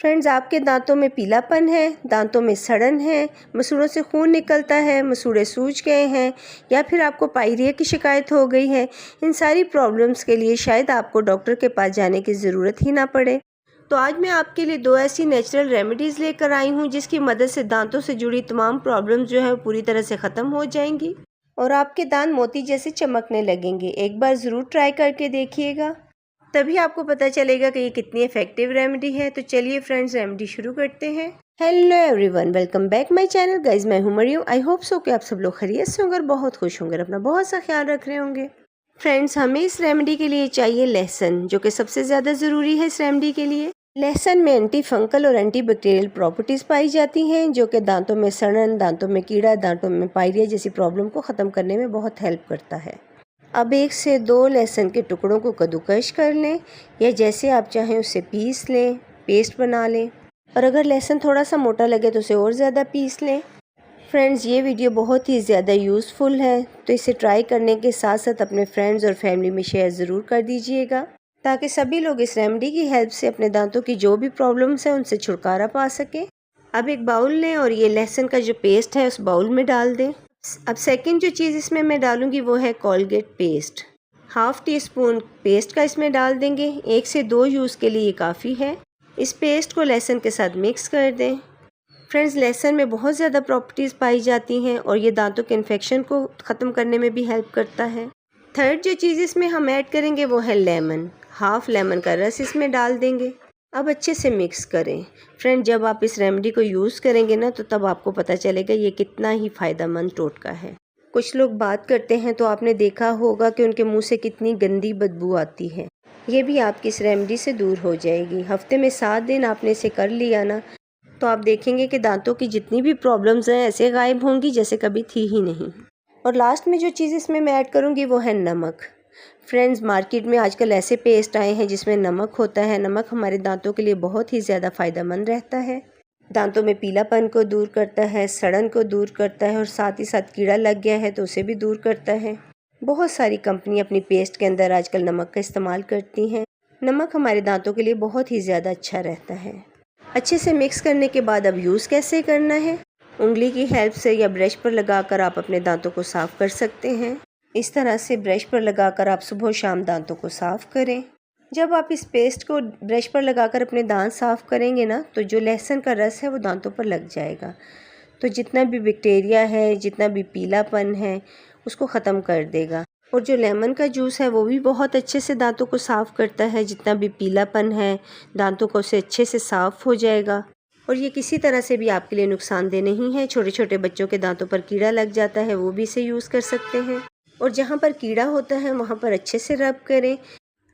Friends, आपके दांतों में पीलापन है, दांतों में सड़न है, मसूड़ों से खून निकलता है, मसूड़े सूज गए हैं, या फिर आपको पायरिया की शिकायत हो गई है, इन सारी प्रॉब्लम्स के लिए शायद आपको डॉक्टर के पास जाने की ज़रूरत ही ना पड़े। तो आज मैं आपके लिए 2 ऐसी नेचुरल रेमेडीज़ लेकर आई हूँ जिसकी मदद से दांतों से जुड़ी तमाम प्रॉब्लम्स जो है पूरी तरह से ख़त्म हो जाएंगी और आपके दांत मोती जैसे चमकने लगेंगे। एक बार ज़रूर ट्राई करके देखिएगा, तभी आपको पता चलेगा कि ये कितनी इफेक्टिव रेमेडी है। तो चलिए फ्रेंड्स, रेमेडी शुरू करते हैं। Hello everyone, welcome back my channel. Guys, मैं हूँ मरियम। आई होप सो कि आप सब लोग खैरियत से होंगे और बहुत खुश होंगे, अपना बहुत सा ख्याल रख रहे होंगे। फ्रेंड्स, हमें इस रेमेडी के लिए चाहिए लहसुन, जो कि सबसे ज़्यादा ज़रूरी है इस रेमेडी के लिए। लहसुन में एंटी फंगल और एंटी बैक्टीरियल प्रॉपर्टीज़ पाई जाती हैं, जो कि दांतों में सड़न, दांतों में कीड़ा, दांतों में पायरिया जैसी प्रॉब्लम को ख़त्म करने में बहुत हेल्प करता है। अब 1 से 2 लहसुन के टुकड़ों को कद्दूकश कर लें, या जैसे आप चाहें उससे पीस लें, पेस्ट बना लें। और अगर लहसुन थोड़ा सा मोटा लगे तो उसे और ज़्यादा पीस लें। फ्रेंड्स, ये वीडियो बहुत ही ज़्यादा यूज़फुल है, तो इसे ट्राई करने के साथ साथ अपने फ्रेंड्स और फैमिली में शेयर ज़रूर कर दीजिएगा, ताकि सभी लोग इस रेमेडी की हेल्प से अपने दांतों की जो भी प्रॉब्लम्स हैं उनसे छुटकारा पा सकें। अब एक बाउल लें और ये लहसुन का जो पेस्ट है उस बाउल में डाल दें। अब सेकंड जो चीज़ इसमें मैं डालूंगी वो है कोलगेट पेस्ट। 1/2 टीस्पून पेस्ट का इसमें डाल देंगे। 1 से 2 यूज़ के लिए काफ़ी है। इस पेस्ट को लहसुन के साथ मिक्स कर दें। फ्रेंड्स, लहसुन में बहुत ज़्यादा प्रॉपर्टीज़ पाई जाती हैं और ये दांतों के इन्फेक्शन को ख़त्म करने में भी हेल्प करता है। थर्ड जो चीज़ इसमें हम ऐड करेंगे वो है लेमन। 1/2 लेमन का रस इसमें डाल देंगे। अब अच्छे से मिक्स करें। फ्रेंड, जब आप इस रेमेडी को यूज़ करेंगे ना, तो तब आपको पता चलेगा ये कितना ही फ़ायदेमंद टोटका है। कुछ लोग बात करते हैं तो आपने देखा होगा कि उनके मुंह से कितनी गंदी बदबू आती है। ये भी आपकी इस रेमेडी से दूर हो जाएगी। हफ्ते में 7 दिन आपने इसे कर लिया ना, तो आप देखेंगे कि दांतों की जितनी भी प्रॉब्लम्स हैं ऐसे गायब होंगी जैसे कभी थी ही नहीं। और लास्ट में जो चीज़ इसमें मैं ऐड करूँगी वो है नमक। फ्रेंड्स, मार्केट में आजकल ऐसे पेस्ट आए हैं जिसमें नमक होता है। नमक हमारे दांतों के लिए बहुत ही ज़्यादा फ़ायदेमंद रहता है। दांतों में पीलापन को दूर करता है, सड़न को दूर करता है और साथ ही साथ कीड़ा लग गया है तो उसे भी दूर करता है। बहुत सारी कंपनी अपनी पेस्ट के अंदर आजकल नमक का इस्तेमाल करती हैं। नमक हमारे दांतों के लिए बहुत ही ज़्यादा अच्छा रहता है। अच्छे से मिक्स करने के बाद अब यूज़ कैसे करना है? उंगली की हेल्प से या ब्रश पर लगाकर आप अपने दांतों को साफ़ कर सकते हैं। इस तरह से ब्रश पर लगाकर आप सुबह शाम दांतों को साफ़ करें। जब आप इस पेस्ट को ब्रश पर लगाकर अपने दांत साफ़ करेंगे ना, तो जो लहसुन का रस है वो दांतों पर लग जाएगा, तो जितना भी बैक्टीरिया है, जितना भी पीलापन है, उसको ख़त्म कर देगा। और जो लेमन का जूस है वो भी बहुत अच्छे से दांतों को साफ़ करता है। जितना भी पीलापन है दांतों को उससे अच्छे से साफ़ हो जाएगा। और ये किसी तरह से भी आपके लिए नुकसानदेह नहीं है। छोटे छोटे बच्चों के दांतों पर कीड़ा लग जाता है, वो भी इसे यूज़ कर सकते हैं। और जहाँ पर कीड़ा होता है वहाँ पर अच्छे से रब करें।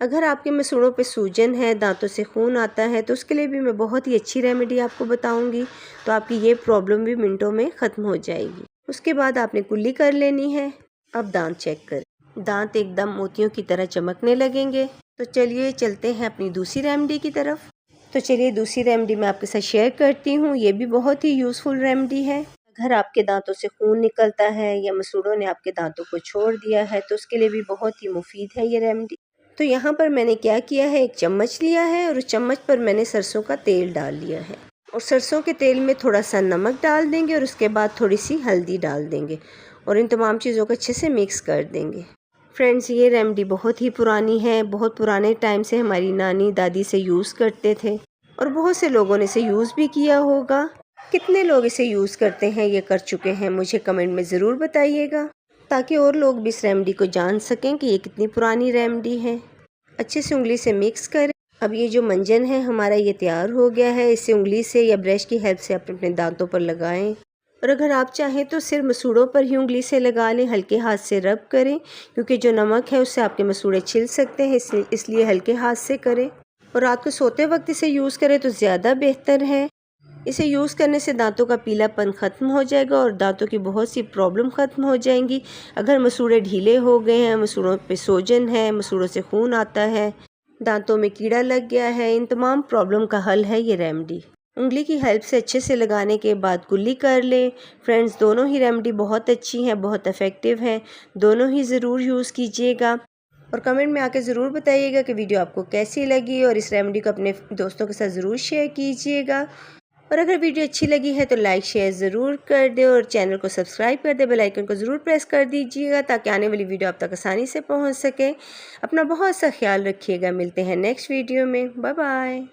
अगर आपके मसूड़ों पे सूजन है, दांतों से खून आता है, तो उसके लिए भी मैं बहुत ही अच्छी रेमेडी आपको बताऊंगी, तो आपकी ये प्रॉब्लम भी मिनटों में ख़त्म हो जाएगी। उसके बाद आपने कुल्ली कर लेनी है। अब दांत चेक करें, दांत एकदम मोतियों की तरह चमकने लगेंगे। तो चलिए चलते हैं अपनी दूसरी रेमेडी की तरफ। तो चलिए दूसरी रेमेडी मैं आपके साथ शेयर करती हूँ। ये भी बहुत ही यूज़फुल रेमेडी है। अगर आपके दांतों से खून निकलता है या मसूड़ों ने आपके दांतों को छोड़ दिया है तो उसके लिए भी बहुत ही मुफीद है ये रेमेडी। तो यहाँ पर मैंने क्या किया है, 1 चम्मच लिया है और उस चम्मच पर मैंने सरसों का तेल डाल लिया है। और सरसों के तेल में थोड़ा सा नमक डाल देंगे और उसके बाद थोड़ी सी हल्दी डाल देंगे और इन तमाम चीज़ों को अच्छे से मिक्स कर देंगे। फ्रेंड्स, ये रेमेडी बहुत ही पुरानी है। बहुत पुराने टाइम से हमारी नानी दादी से यूज़ करते थे और बहुत से लोगों ने इसे यूज़ भी किया होगा। कितने लोग इसे यूज़ करते हैं, ये कर चुके हैं, मुझे कमेंट में ज़रूर बताइएगा, ताकि और लोग भी इस रेमेडी को जान सकें कि ये कितनी पुरानी रेमेडी है। अच्छे से उंगली से मिक्स करें। अब ये जो मंजन है हमारा ये तैयार हो गया है। इसे उंगली से या ब्रश की हेल्प से आप अपने दांतों पर लगाएं। और अगर आप चाहें तो सिर्फ मसूड़ों पर ही उंगली से लगा लें, हल्के हाथ से रब करें, क्योंकि जो नमक है उससे आपके मसूड़े छिल सकते हैं, इसलिए हल्के हाथ से करें। और रात को सोते वक्त इसे यूज़ करें तो ज़्यादा बेहतर है। इसे यूज़ करने से दांतों का पीलापन ख़त्म हो जाएगा और दांतों की बहुत सी प्रॉब्लम ख़त्म हो जाएंगी। अगर मसूड़े ढीले हो गए हैं, मसूड़ों पे सूजन है, मसूड़ों से खून आता है, दांतों में कीड़ा लग गया है, इन तमाम प्रॉब्लम का हल है ये रेमेडी। उंगली की हेल्प से अच्छे से लगाने के बाद कुल्ली कर लें। फ्रेंड्स, दोनों ही रेमेडी बहुत अच्छी हैं, बहुत इफ़ेक्टिव हैं। दोनों ही ज़रूर यूज़ कीजिएगा। और कमेंट में आके ज़रूर बताइएगा कि वीडियो आपको कैसी लगी, और इस रेमेडी को अपने दोस्तों के साथ ज़रूर शेयर कीजिएगा। और अगर वीडियो अच्छी लगी है तो लाइक शेयर ज़रूर कर दे, और चैनल को सब्सक्राइब कर दे, बेल आइकन को ज़रूर प्रेस कर दीजिएगा ताकि आने वाली वीडियो आप तक आसानी से पहुंच सके। अपना बहुत सा ख्याल रखिएगा। मिलते हैं नेक्स्ट वीडियो में। Bye bye.